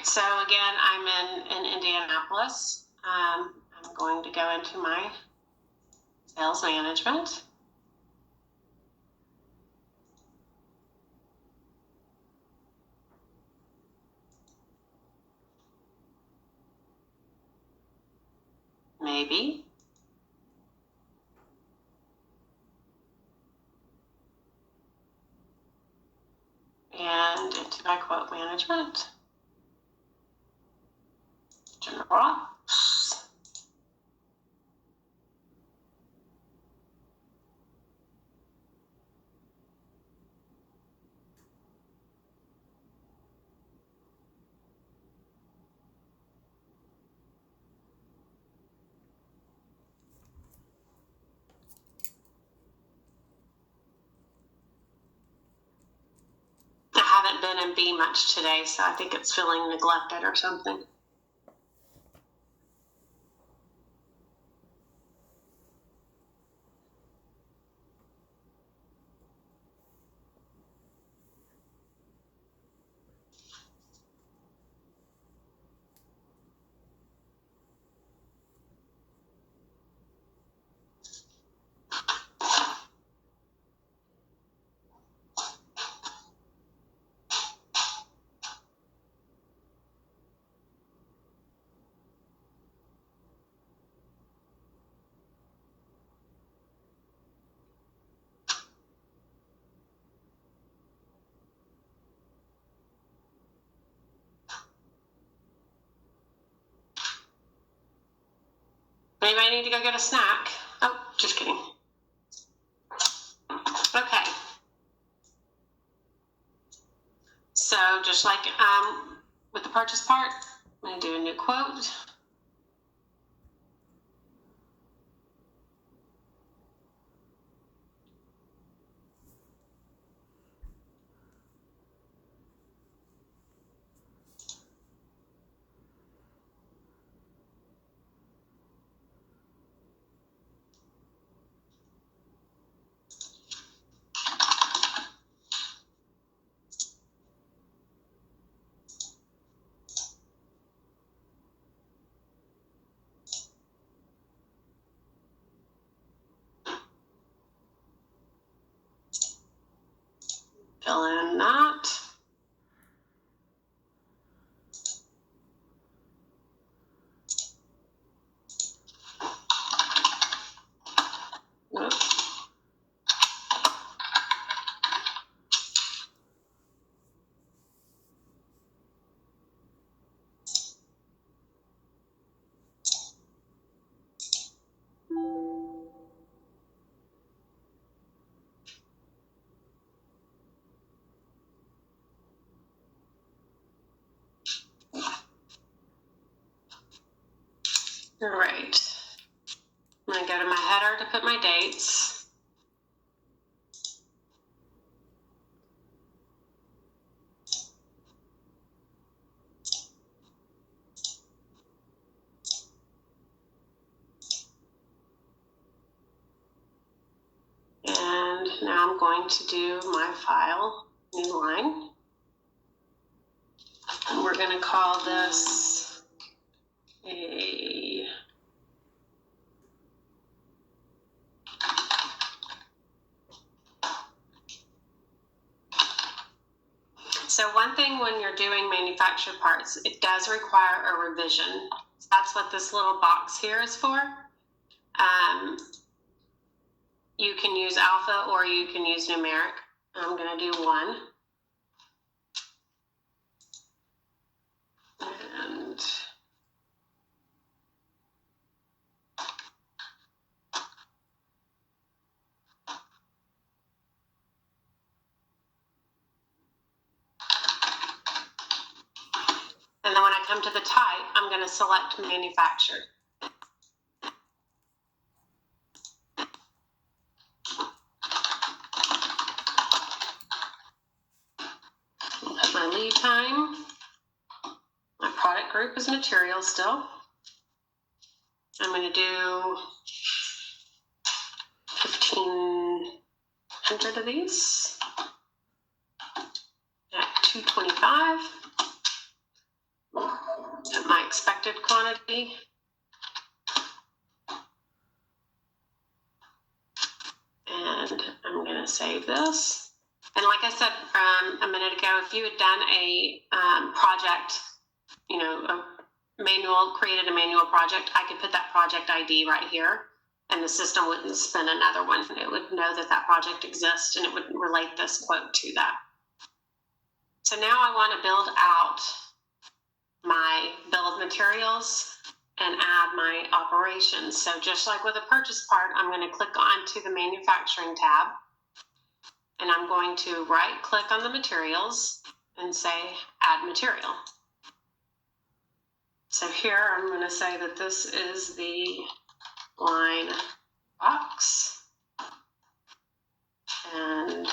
so again, I'm in Indianapolis. I'm going to go into my sales management. Maybe. And into my quote management. General ops. I haven't been in B much today, so I think it's feeling neglected or something. Anybody need to go get a snack? Oh, just kidding. Okay. So just like with the purchase part, I'm going to do a new quote. Fill in that. Oops. All right. I'm going to go to my header to put my dates. And now I'm going to do my file, new line. And we're going to call this a So one thing when you're doing manufactured parts, it does require a revision. That's what this little box here is for. You can use alpha or you can use numeric. I'm going to do 1. And then when I come to the type, I'm going to select manufactured. Put my lead time. My product group is material still. I'm going to do 1,500 of these at $225. expected quantity. And I'm going to save this. And like I said a minute ago, if you had done a project, you know, created a manual project, I could put that project ID right here, and the system wouldn't spin another one. It would know that that project exists, and it would relate this quote to that. So now I want to build out my bill of materials and add my operations. So just like with a purchase part, I'm going to click onto the manufacturing tab, and I'm going to right click on the materials and say add material. So here I'm going to say that this is the line box, and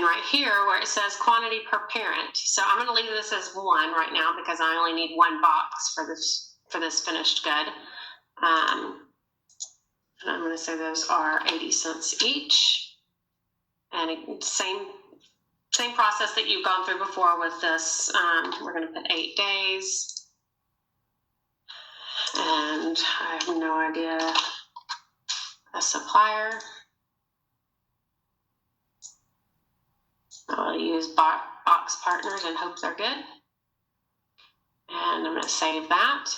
right here where it says quantity per parent. So I'm going to leave this as 1 right now because I only need 1 box for this finished good. And I'm going to say those are 80 cents each. And same process that you've gone through before with this. We're going to put 8 days. And I have no idea a supplier. I'll use box partners and hope they're good. And I'm going to save that.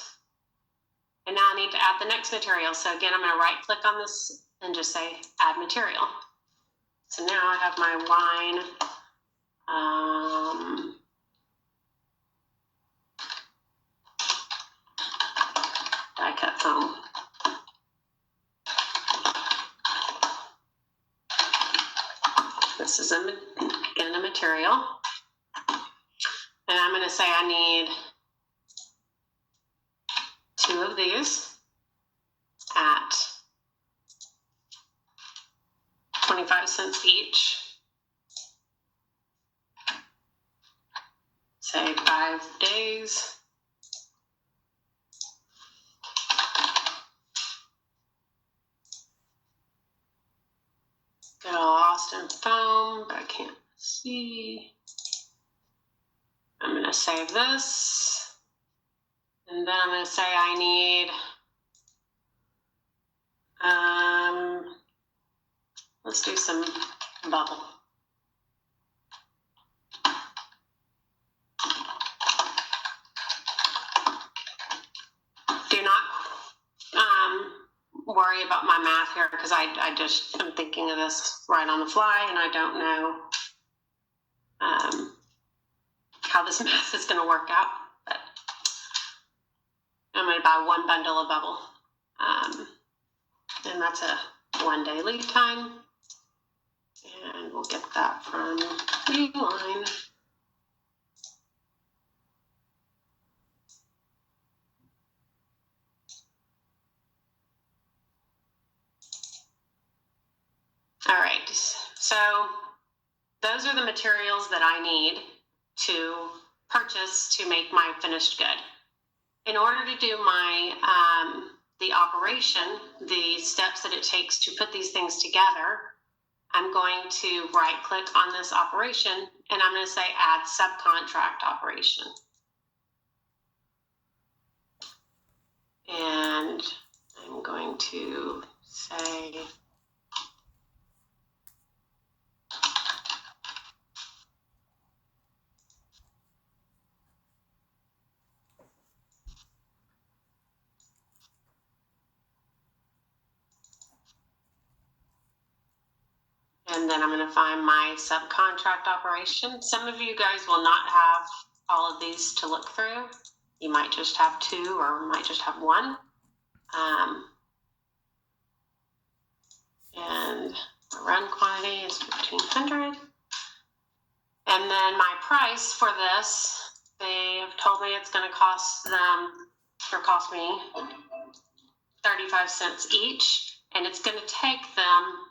And now I need to add the next material. So again, I'm going to right click on this and just say add material. So now I have my wine die cut foam. This is again a material. And I'm going to say I need 2 of these at 25 cents each. Say 5 days. Get all lost in foam, but I can't see. I'm going to save this. And then I'm going to say I need, let's do some bubble. Do not worry about my math here because I just am thinking of this right on the fly and I don't know how this math is going to work out. But I'm going to buy 1 bundle of bubble. And that's a 1-day lead time. And we'll get that from Uline. All right, so those are the materials that I need to purchase to make my finished good. In order to do my the operation, the steps that it takes to put these things together, I'm going to right click on this operation and I'm going to say add subcontract operation. And I'm going to say and then I'm going to find my subcontract operation. Some of you guys will not have all of these to look through. You might just have 2 or might just have 1. And the run quantity is 1,500. And then my price for this, they have told me it's going to cost me 35 cents each. And it's going to take them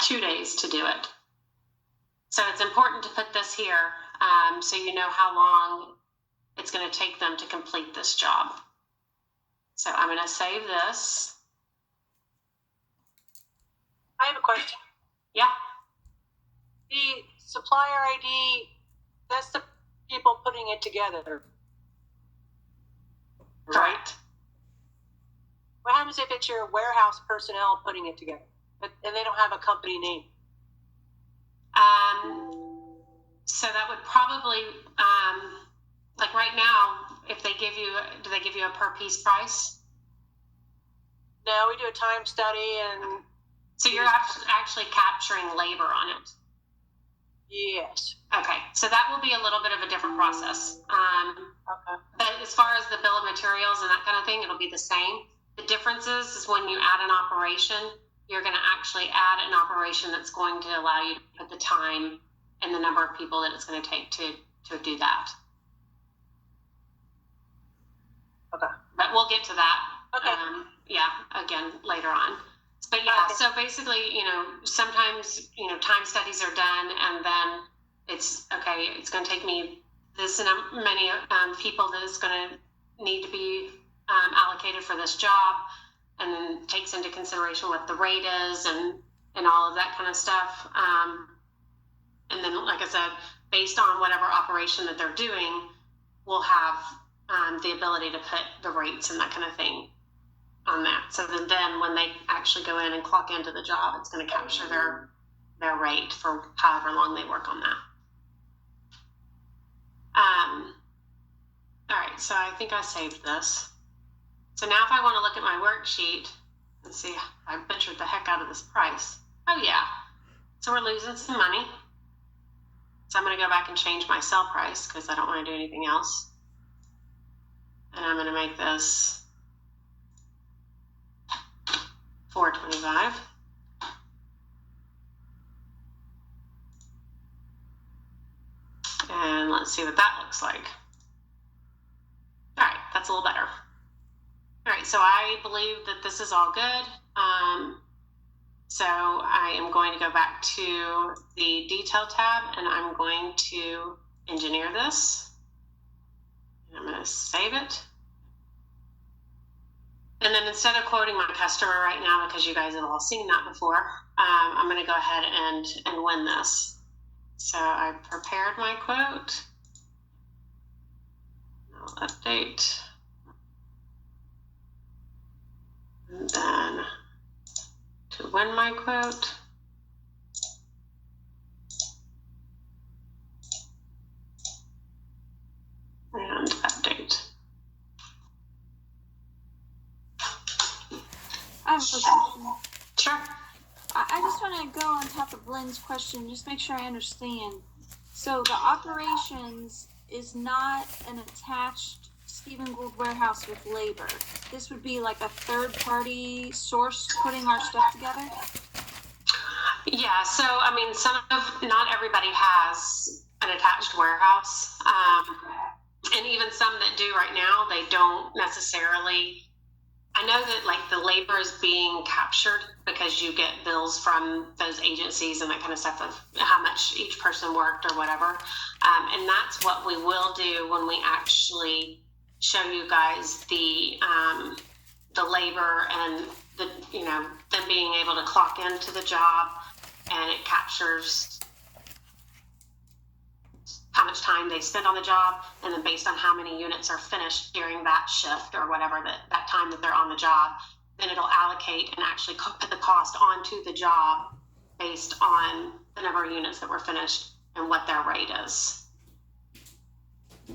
2 days to do it. So it's important to put this here so you know how long it's going to take them to complete this job. So I'm going to save this. I have a question. Yeah. The supplier ID, that's the people putting it together. Correct. What happens if it's your warehouse personnel putting it together, and they don't have a company name? So that would probably, like right now, if they give you, do they give you a per piece price? No, we do a time study, and so you're actually capturing labor on it. Yes. Okay, so that will be a little bit of a different process. Okay. But as far as the bill of materials and that kind of thing, it'll be the same. The difference is when you add an operation, you're going to actually add an operation that's going to allow you to put the time and the number of people that it's going to take to do that. Okay. But we'll get to that. Okay. Yeah, again, later on. But yeah, Okay. so basically, sometimes, time studies are done and then it's, okay, it's going to take me this many people that is going to need to be allocated for this job, and then takes into consideration what the rate is and all of that kind of stuff. And then, like I said, based on whatever operation that they're doing, we'll have the ability to put the rates and that kind of thing on that. So then when they actually go in and clock into the job, it's going to capture their rate for however long they work on that. All right, so I think I saved this. So now if I want to look at my worksheet and see, I butchered the heck out of this price. Oh yeah, so we're losing some money. So I'm going to go back and change my sell price because I don't want to do anything else. And I'm going to make this $4.25. And let's see what that looks like. All right, that's a little better. All right, so I believe that this is all good. So I am going to go back to the detail tab and I'm going to engineer this. And I'm going to save it. And then instead of quoting my customer right now, because you guys have all seen that before, I'm going to go ahead and win this. So I prepared my quote. I'll update. And then to win my quote. And update. I have a question. Sure. I just want to go on top of Lynn's question, just make sure I understand. So the operations is not an attached Stephen Gould warehouse with labor. This would be like a third-party source putting our stuff together? Yeah, so I mean, not everybody has an attached warehouse. And even some that do right now, they don't necessarily. I know that like the labor is being captured because you get bills from those agencies and that kind of stuff of how much each person worked or whatever. And that's what we will do when we actually show you guys the labor and them being able to clock into the job, and it captures how much time they spend on the job, and then based on how many units are finished during that shift or whatever that time that they're on the job, then it'll allocate and actually put the cost onto the job based on the number of units that were finished and what their rate is.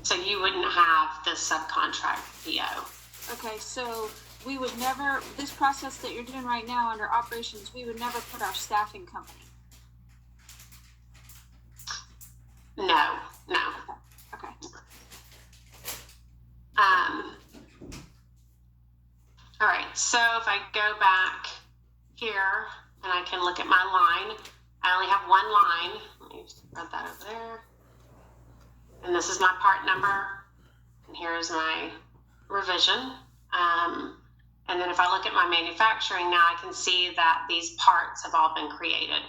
So you wouldn't have this subcontract PO. Okay, so we would never, this process that you're doing right now under operations, we would never put our staffing company. No. Okay. All right, so if I go back here and I can look at my line, I only have one line. Let me spread that over there. And this is my part number. And here's my revision. And then if I look at my manufacturing now, I can see that these parts have all been created.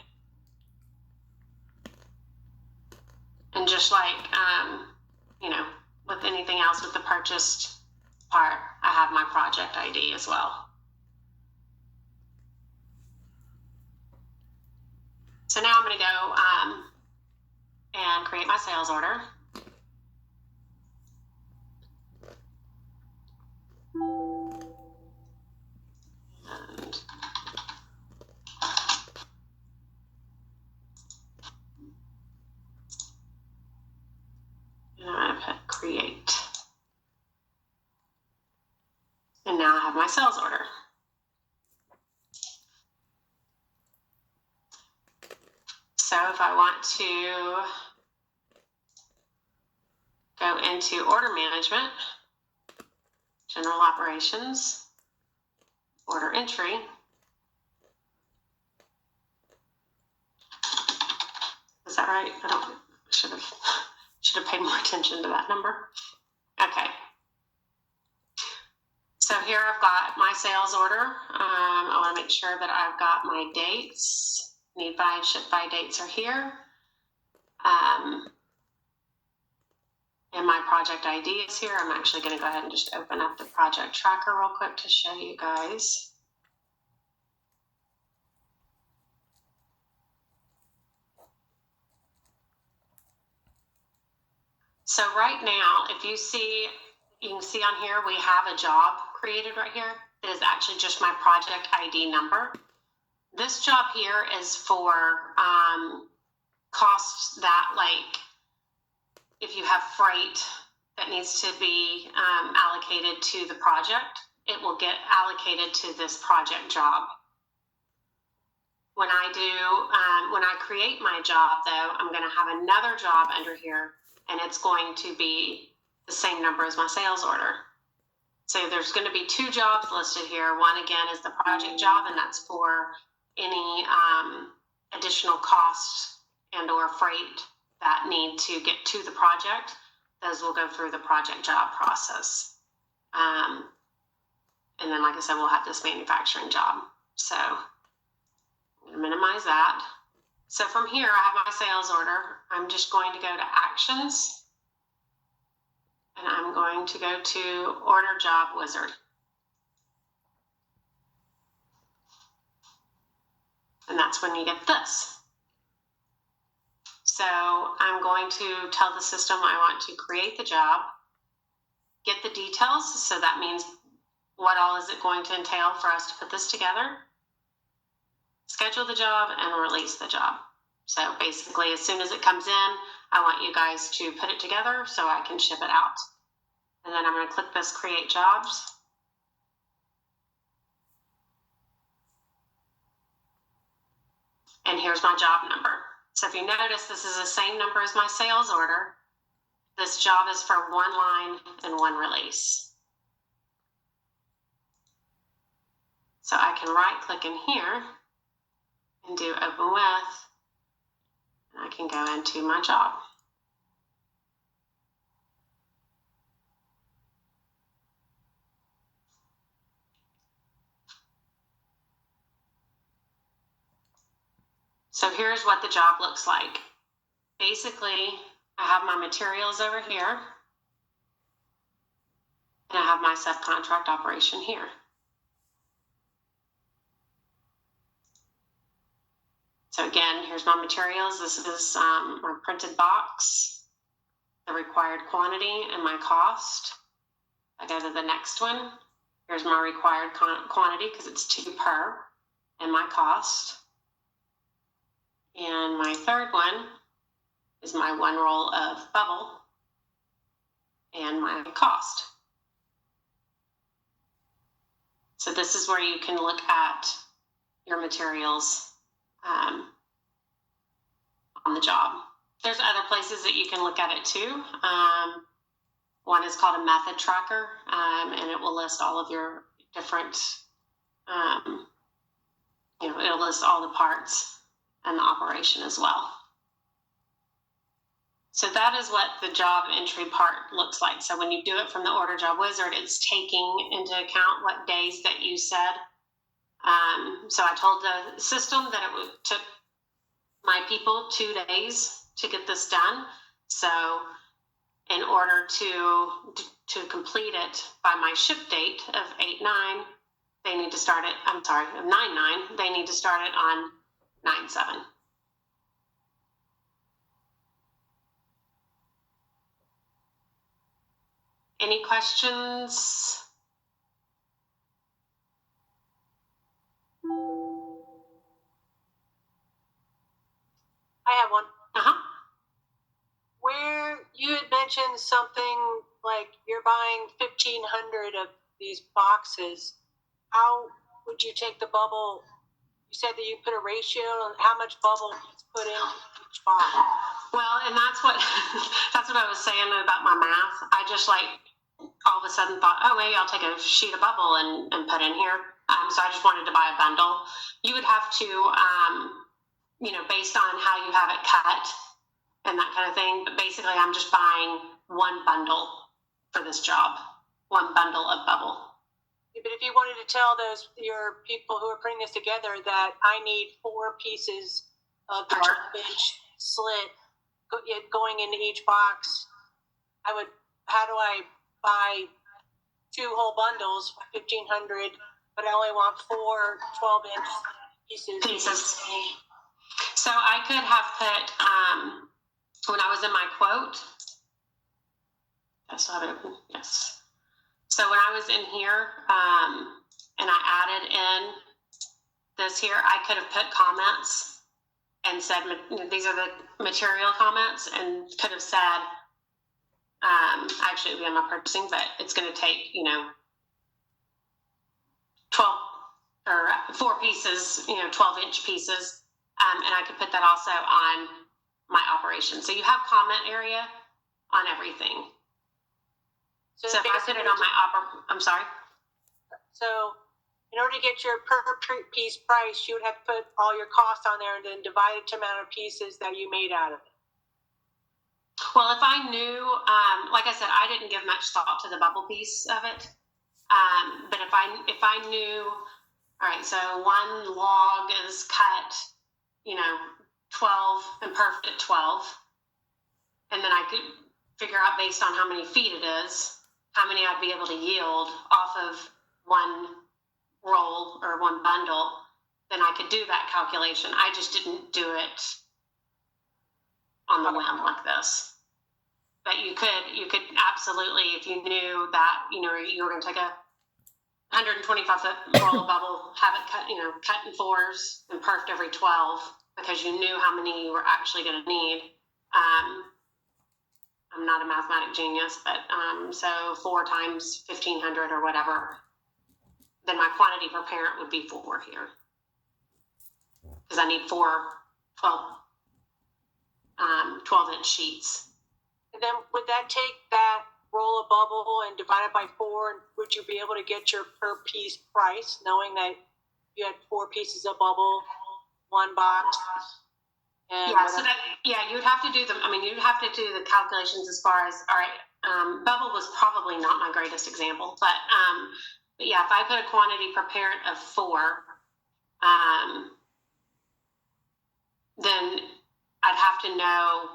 And just like, with anything else with the purchased part, I have my project ID as well. So now I'm going to go and create my sales order. And I'm going to put create. And now I have my sales order. So if I want to go into order management, general operations, order entry. Is that right? I should have paid more attention to that number. Okay. So here I've got my sales order. I want to make sure that I've got my dates. Need by and ship by dates are here. And my project ID is here. I'm actually going to go ahead and just open up the project tracker real quick to show you guys. So right now, if you can see on here, we have a job created right here. It is actually just my project ID number. This job here is for costs that, like, if you have freight that needs to be allocated to the project, it will get allocated to this project job. When I create my job, though, I'm going to have another job under here, and it's going to be the same number as my sales order. So there's going to be two jobs listed here. One, again, is the project job, and that's for any additional costs and or freight that need to get to the project. Those will go through the project job process. And then, like I said, we'll have this manufacturing job. So I'm going to minimize that. So from here, I have my sales order. I'm just going to go to actions. And I'm going to go to order job wizard. And that's when you get this. So I'm going to tell the system I want to create the job, get the details. So that means what all is it going to entail for us to put this together, schedule the job, and release the job. So basically, as soon as it comes in, I want you guys to put it together so I can ship it out. And then I'm going to click this create jobs. And here's my job number. So if you notice, this is the same number as my sales order. This job is for one line and one release. So I can right click in here and do open with, and I can go into my job. So here's what the job looks like. Basically, I have my materials over here, and I have my subcontract operation here. So again, here's my materials. This is my printed box, the required quantity, and my cost. I go to the next one. Here's my required quantity because it's 2 per, and my cost. And my third one is my 1 roll of bubble and my cost. So this is where you can look at your materials on the job. There's other places that you can look at it too. One is called a method tracker, and it will list all of your different, it'll list all the parts and the operation as well. So that is what the job entry part looks like. So when you do it from the order job wizard, it's taking into account what days that you said. So I told the system that it took my people 2 days to get this done. So in order to complete it by my ship date of 8/9, they need to start it, I'm sorry, of 9/9, they need to start it on 9/7. Any questions? I have one. Uh-huh. Where you had mentioned something like you're buying 1,500 of these boxes, how would you take the bubble? You said that you put a ratio on how much bubble is put in each box. Well, and that's what that's what I was saying about my math. I just like all of a sudden thought, oh, maybe I'll take a sheet of bubble and put in here. So I just wanted to buy a bundle. You would have to, based on how you have it cut and that kind of thing. But basically, I'm just buying one bundle for this job, one bundle of bubble. But if you wanted to tell your people who are putting this together that I need 4 pieces of the 12-inch slit going into each box, how do I buy 2 whole bundles for 1,500, but I only want 4 12-inch pieces? So I could have put, when I was in my quote, I still have it open, yes. So when I was in here, and I added in this here, I could have put comments and said, these are the material comments, and could have said, actually it would be on my purchasing, but it's going to take, 12 or 4 pieces, 12-inch pieces. And I could put that also on my operation. So you have comment area on everything. So if I put it on my I'm sorry? So in order to get your per piece price, you would have to put all your costs on there and then divide it to the amount of pieces that you made out of it. Well, if I knew, like I said, I didn't give much thought to the bubble piece of it. But if I knew, all right, so one log is cut, 12 and perfect at 12. And then I could figure out based on how many feet it is, how many I'd be able to yield off of one roll or one bundle, then I could do that calculation. I just didn't do it on the whim like this. But you could absolutely, if you knew that, you were going to take a 125-foot roll of bubble, have it cut, cut in 4s and perfed every 12 because you knew how many you were actually going to need. I'm not a mathematic genius, but so 4 times 1,500 or whatever, then my quantity per parent would be 4 here. Because I need 4 12-inch sheets. And then would that take that roll of bubble and divide it by 4? And would you be able to get your per piece price, knowing that you had 4 pieces of bubble, 1 box? And you would have to do you'd have to do the calculations as far as, all right, bubble was probably not my greatest example, but yeah, if I put a quantity per parent of 4, then I'd have to know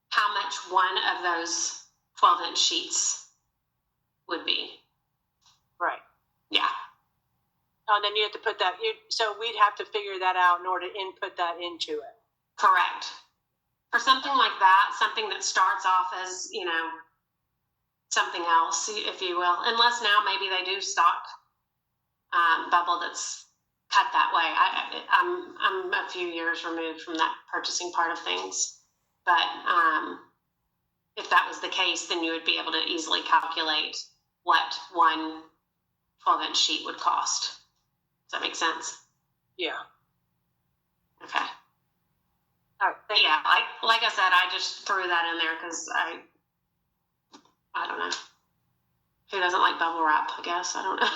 how much one of those 12-inch sheets would be. Right. Yeah. Oh, and then you have to put that, so we'd have to figure that out in order to input that into it. Correct. For something like that, something that starts off as, something else, if you will, unless now maybe they do stock bubble that's cut that way. I'm a few years removed from that purchasing part of things, but if that was the case, then you would be able to easily calculate what one 12-inch sheet would cost. Does that make sense? Yeah. Okay. All right. Thank you. Yeah, like I said, I just threw that in there because I don't know. Who doesn't like bubble wrap, I guess? I don't know.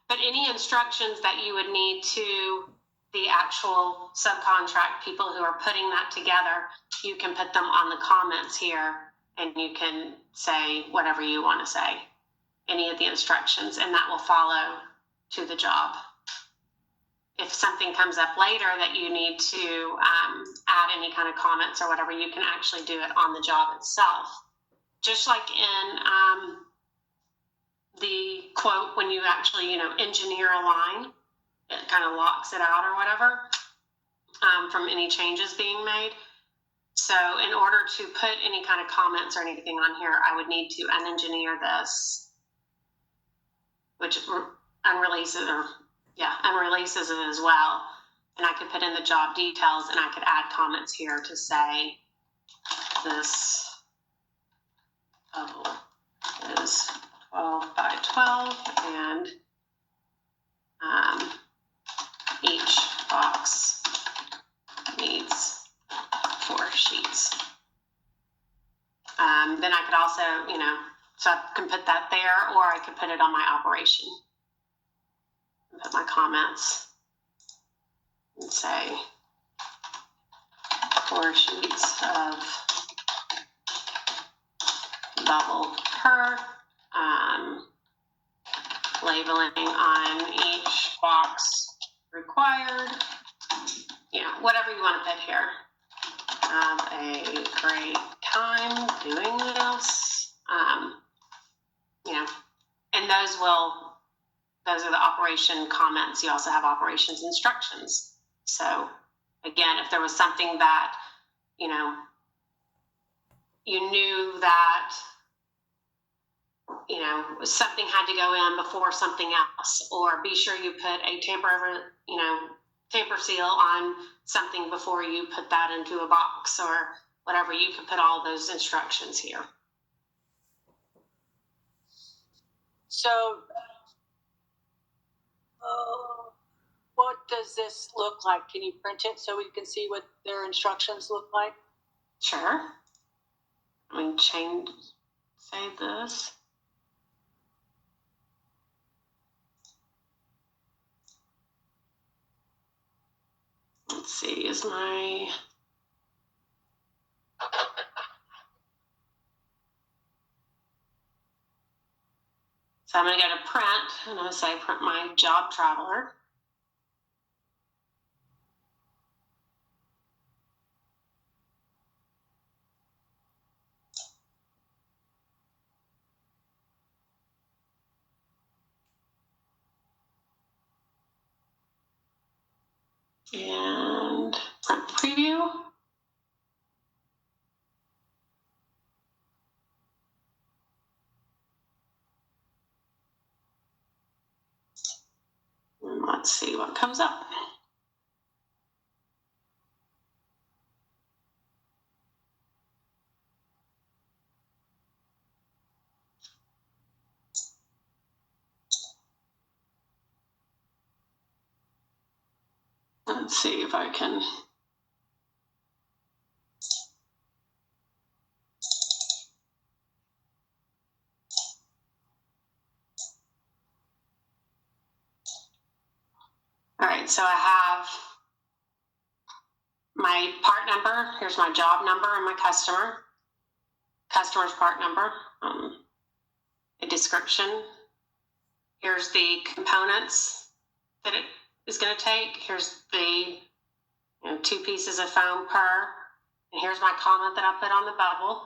But any instructions that you would need to the actual subcontract people who are putting that together, you can put them on the comments here and you can say whatever you want to say, any of the instructions, and that will follow to the job if something comes up later that you need to add any kind of comments or whatever, you can actually do it on the job itself. Just like in the quote, when you actually, engineer a line, it kind of locks it out or whatever from any changes being made. So in order to put any kind of comments or anything on here, I would need to unengineer this, which unreleases it as well. And I could put in the job details, and I could add comments here to say this bubble is 12 by 12, and each box needs 4 sheets. Then I could also, so I can put that there, or I could put it on my operation. Put my comments and say 4 sheets of bubble per, labeling on each box required, whatever you want to put here. Have a great time doing this, and those are the operation comments. You also have operations instructions. So again, if there was something that, you knew that, something had to go in before something else, or be sure you put a tamper seal on something before you put that into a box or whatever, you could put all those instructions here. So, what does this look like? Can you print it so we can see what their instructions look like? Sure. Save this. Let's see, so I'm going to go to print, and I'm going to say print my job traveler. And print preview. And let's see what comes up. Let's see if I can. All right, so I have my part number. Here's my job number and my customer's part number, a description. Here's the components that it is going to take. Here's the 2 pieces of foam per, and here's my comment that I put on the bubble.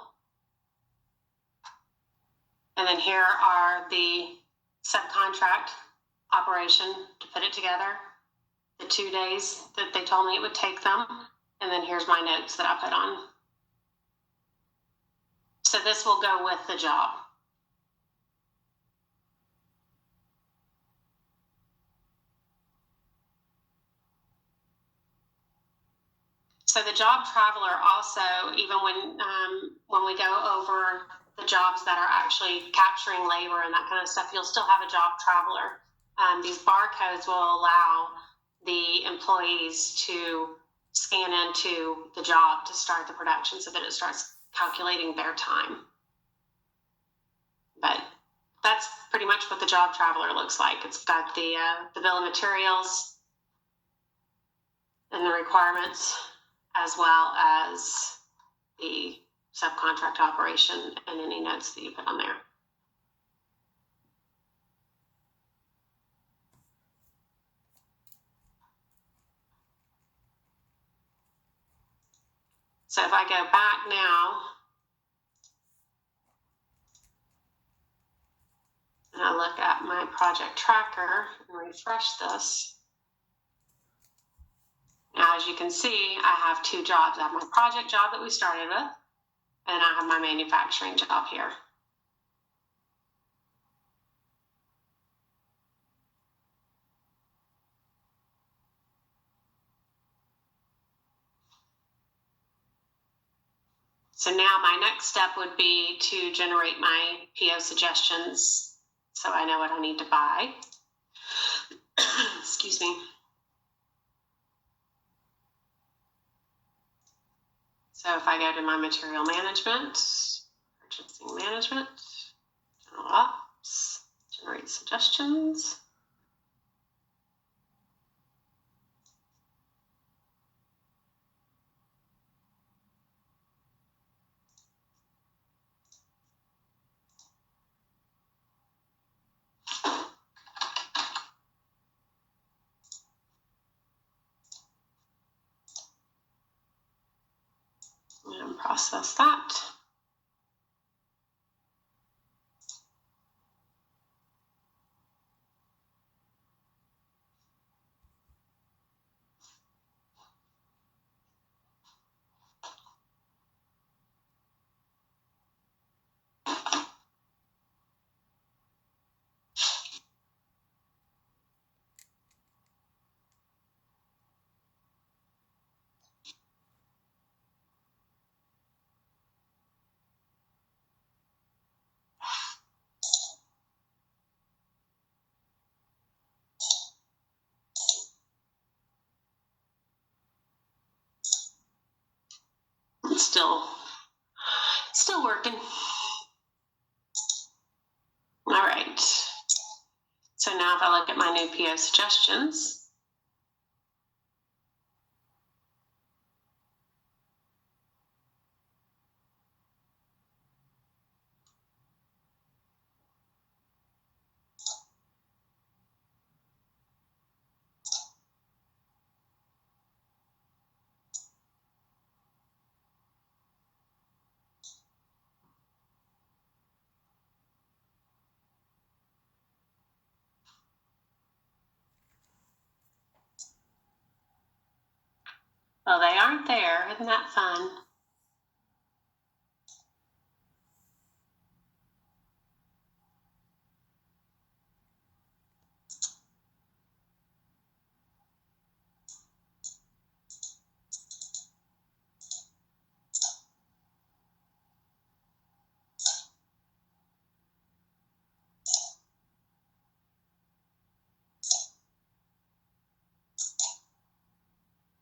And then here are the subcontract operation to put it together, the 2 days that they told me it would take them, and then here's my notes that I put on. So this will go with the job. So the job traveler also, even when we go over the jobs that are actually capturing labor and that kind of stuff, you'll still have a job traveler. These barcodes will allow the employees to scan into the job to start the production so that it starts calculating their time. But that's pretty much what the job traveler looks like. It's got the bill of materials and the requirements, as well as the subcontract operation and any notes that you put on there. So if I go back now and I look at my project tracker and refresh this, now as you can see, I have two jobs. I have my project job that we started with, and I have my manufacturing job here. So now my next step would be to generate my PO suggestions so I know what I need to buy. Excuse me. So if I go to my material management, purchasing management, general ops, generate suggestions. And process that. It's still working. All right. So now if I look at my new PO suggestions, well, they aren't there. Isn't that fun?